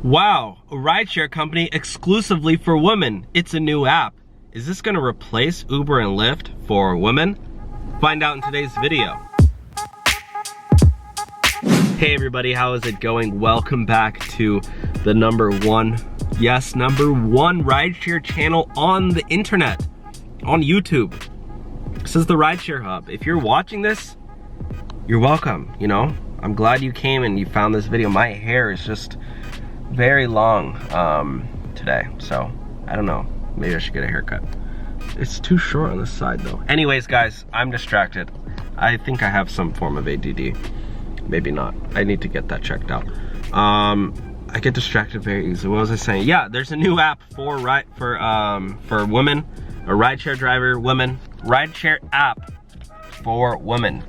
Wow, a rideshare company exclusively for women. It's a new app. Is this gonna replace Uber and Lyft for women? Find out in today's video. Hey everybody, how is it going? Welcome back to the number one rideshare channel on the internet, on YouTube. This is the Rideshare Hub. If you're watching this, you're welcome, you know? I'm glad you came and you found this video. My hair is just very long today, so I don't know, maybe I should get a haircut. It's too short on this side though. Anyways guys, I'm distracted. I think I have some form of ADD. Maybe not. I need to get that checked out. I get distracted very easily. What was I saying? Yeah, there's a new app for women, a rideshare driver, women, Rideshare app for women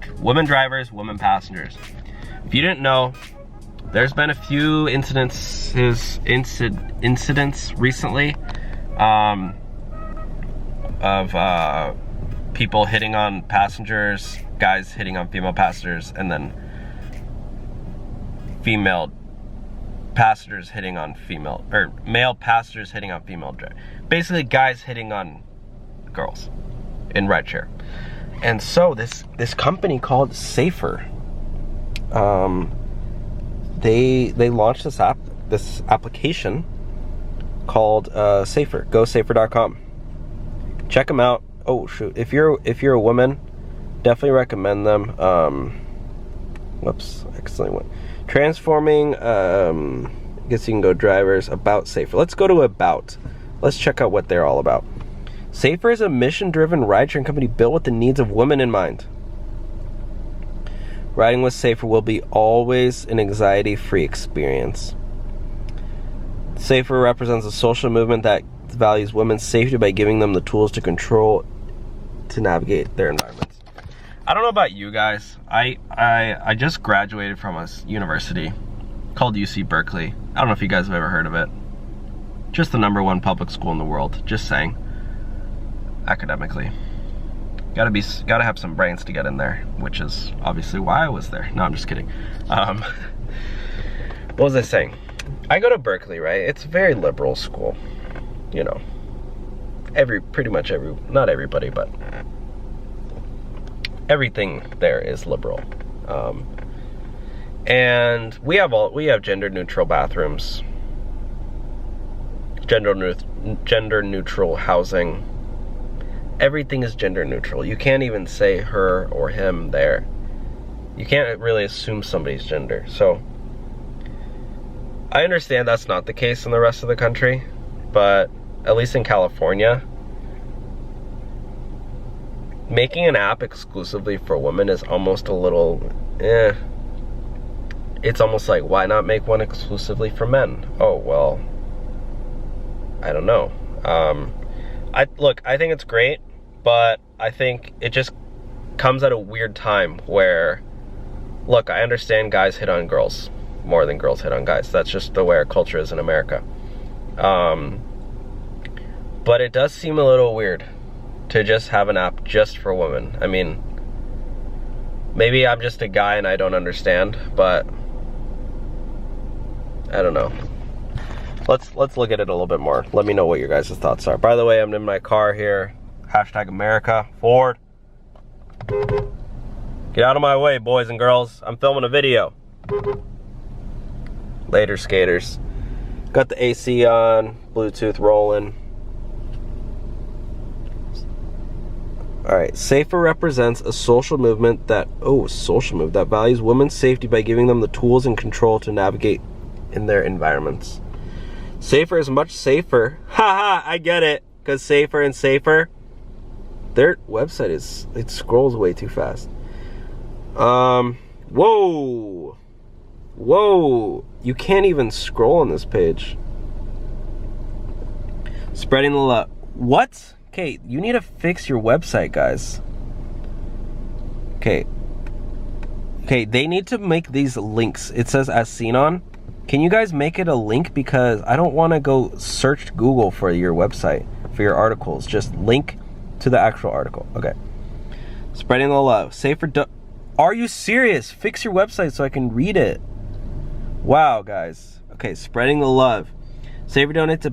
drivers, women passengers. If you didn't know, there's been a few incidents recently of people hitting on passengers, guys hitting on female passengers, and then female passengers hitting on male passengers hitting on female drivers. Basically guys hitting on girls in rideshare. And so this company called Safer, they launched this application called Safer. GoSafer.com. Check them out. Oh shoot! If you're a woman, definitely recommend them. Whoops! Accidentally went. Transforming. Guess you can go drivers. About Safer. Let's go to About. Let's check out what they're all about. Safer is a mission-driven rideshare company built with the needs of women in mind. Riding with Safer will be always an anxiety-free experience. Safer represents a social movement that values women's safety by giving them the tools to navigate their environments. I don't know about you guys. I just graduated from a university called UC Berkeley. I don't know if you guys have ever heard of it. Just the #1 public school in the world. Just saying. Academically. Gotta have some brains to get in there, which is obviously why I was there. No, I'm just kidding. What was I saying? I go to Berkeley, right? It's a very liberal school. You know, pretty much not everybody, but everything there is liberal. And we have gender neutral bathrooms, gender neutral housing. Everything is gender neutral. You can't even say her or him there. You can't really assume somebody's gender. So I understand that's not the case in the rest of the country, but at least in California, making an app exclusively for women is almost a little, It's almost like, why not make one exclusively for men? Oh, well, I don't know. Look, I think it's great, but I think it just comes at a weird time where, look, I understand guys hit on girls more than girls hit on guys. That's just the way our culture is in America. But it does seem a little weird to just have an app just for women. I mean, maybe I'm just a guy and I don't understand, but I don't know. Let's look at it a little bit more. Let me know what your guys' thoughts are. By the way, I'm in my car here. #America Ford. Get out of my way, boys and girls. I'm filming a video. Later, skaters. Got the AC on, Bluetooth rolling. Alright, Safer represents a social movement that values women's safety by giving them the tools and control to navigate in their environments. Safer is much safer. Haha, I get it. Because Safer and Safer, their website it scrolls way too fast. Whoa. You can't even scroll on this page. Spreading the love. What? Okay, you need to fix your website, guys. Okay, they need to make these links. It says as seen on. Can you guys make it a link? Because I don't want to go search Google for your website, for your articles. Just link to the actual article. Okay. Spreading the love. Safer. Are you serious? Fix your website so I can read it. Wow, guys. Okay, spreading the love. Safer donates a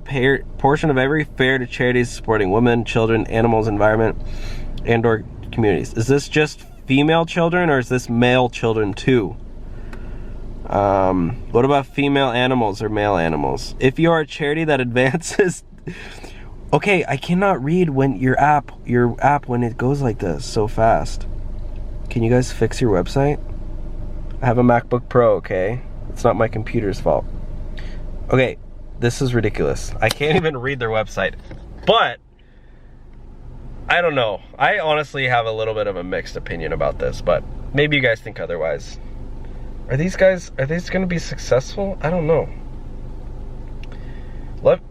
portion of every fare to charities supporting women, children, animals, environment, and/or communities. Is this just female children or is this male children too? What about female animals or male animals? If you are a charity that advances... Okay, I cannot read when your app when it goes like this so fast. Can you guys fix your website? I have a MacBook Pro, okay? It's not my computer's fault. Okay, this is ridiculous. I can't even read their website. But I don't know. I honestly have a little bit of a mixed opinion about this, but maybe you guys think otherwise. Are these gonna be successful? I don't know.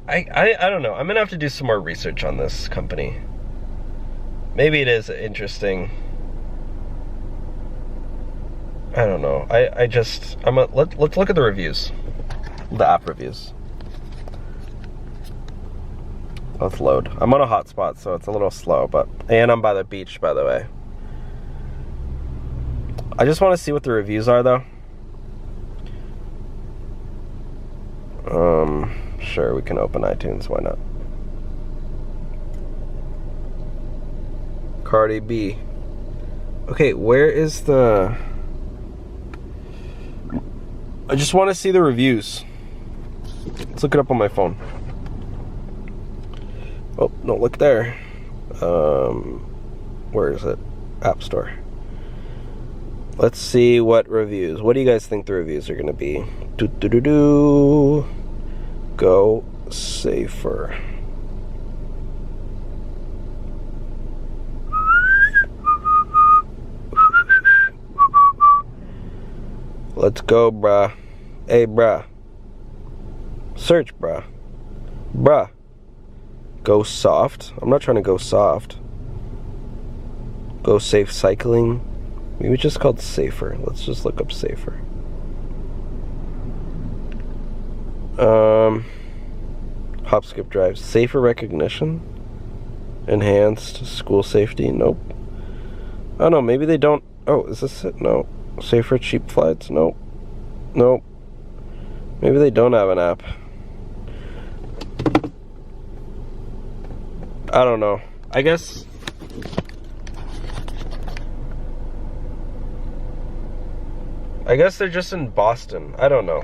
I don't know. I'm gonna have to do some more research on this company. Maybe it is interesting. I don't know. Let's look at the reviews. The app reviews. Let's load. I'm on a hotspot, so it's a little slow, and I'm by the beach, by the way. I just want to see what the reviews are, though. Sure, we can open iTunes, why not? Cardi B. Okay, where is the... I just want to see the reviews. Let's look it up on my phone. Oh, don't look there. Where is it? App Store. Let's see what reviews. What do you guys think the reviews are going to be? Go safer. Let's go, bruh. Hey, bruh. Search, bruh. Bruh. Go soft. I'm not trying to go soft. Go safe cycling. Maybe it's just called safer. Let's just look up safer. Hop, skip, drive. Safer recognition. Enhanced school safety. Nope. Oh no, maybe they don't. Oh, is this it? No. Safer cheap flights. Nope. Nope. Maybe they don't have an app. I don't know. I guess they're just in Boston. I don't know.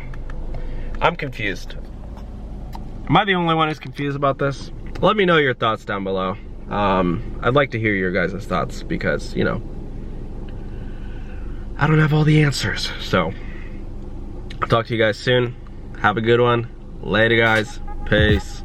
I'm confused. Am I the only one who's confused about this? Let me know your thoughts down below. I'd like to hear your guys' thoughts because, you know, I don't have all the answers. So, I'll talk to you guys soon. Have a good one. Later, guys. Peace.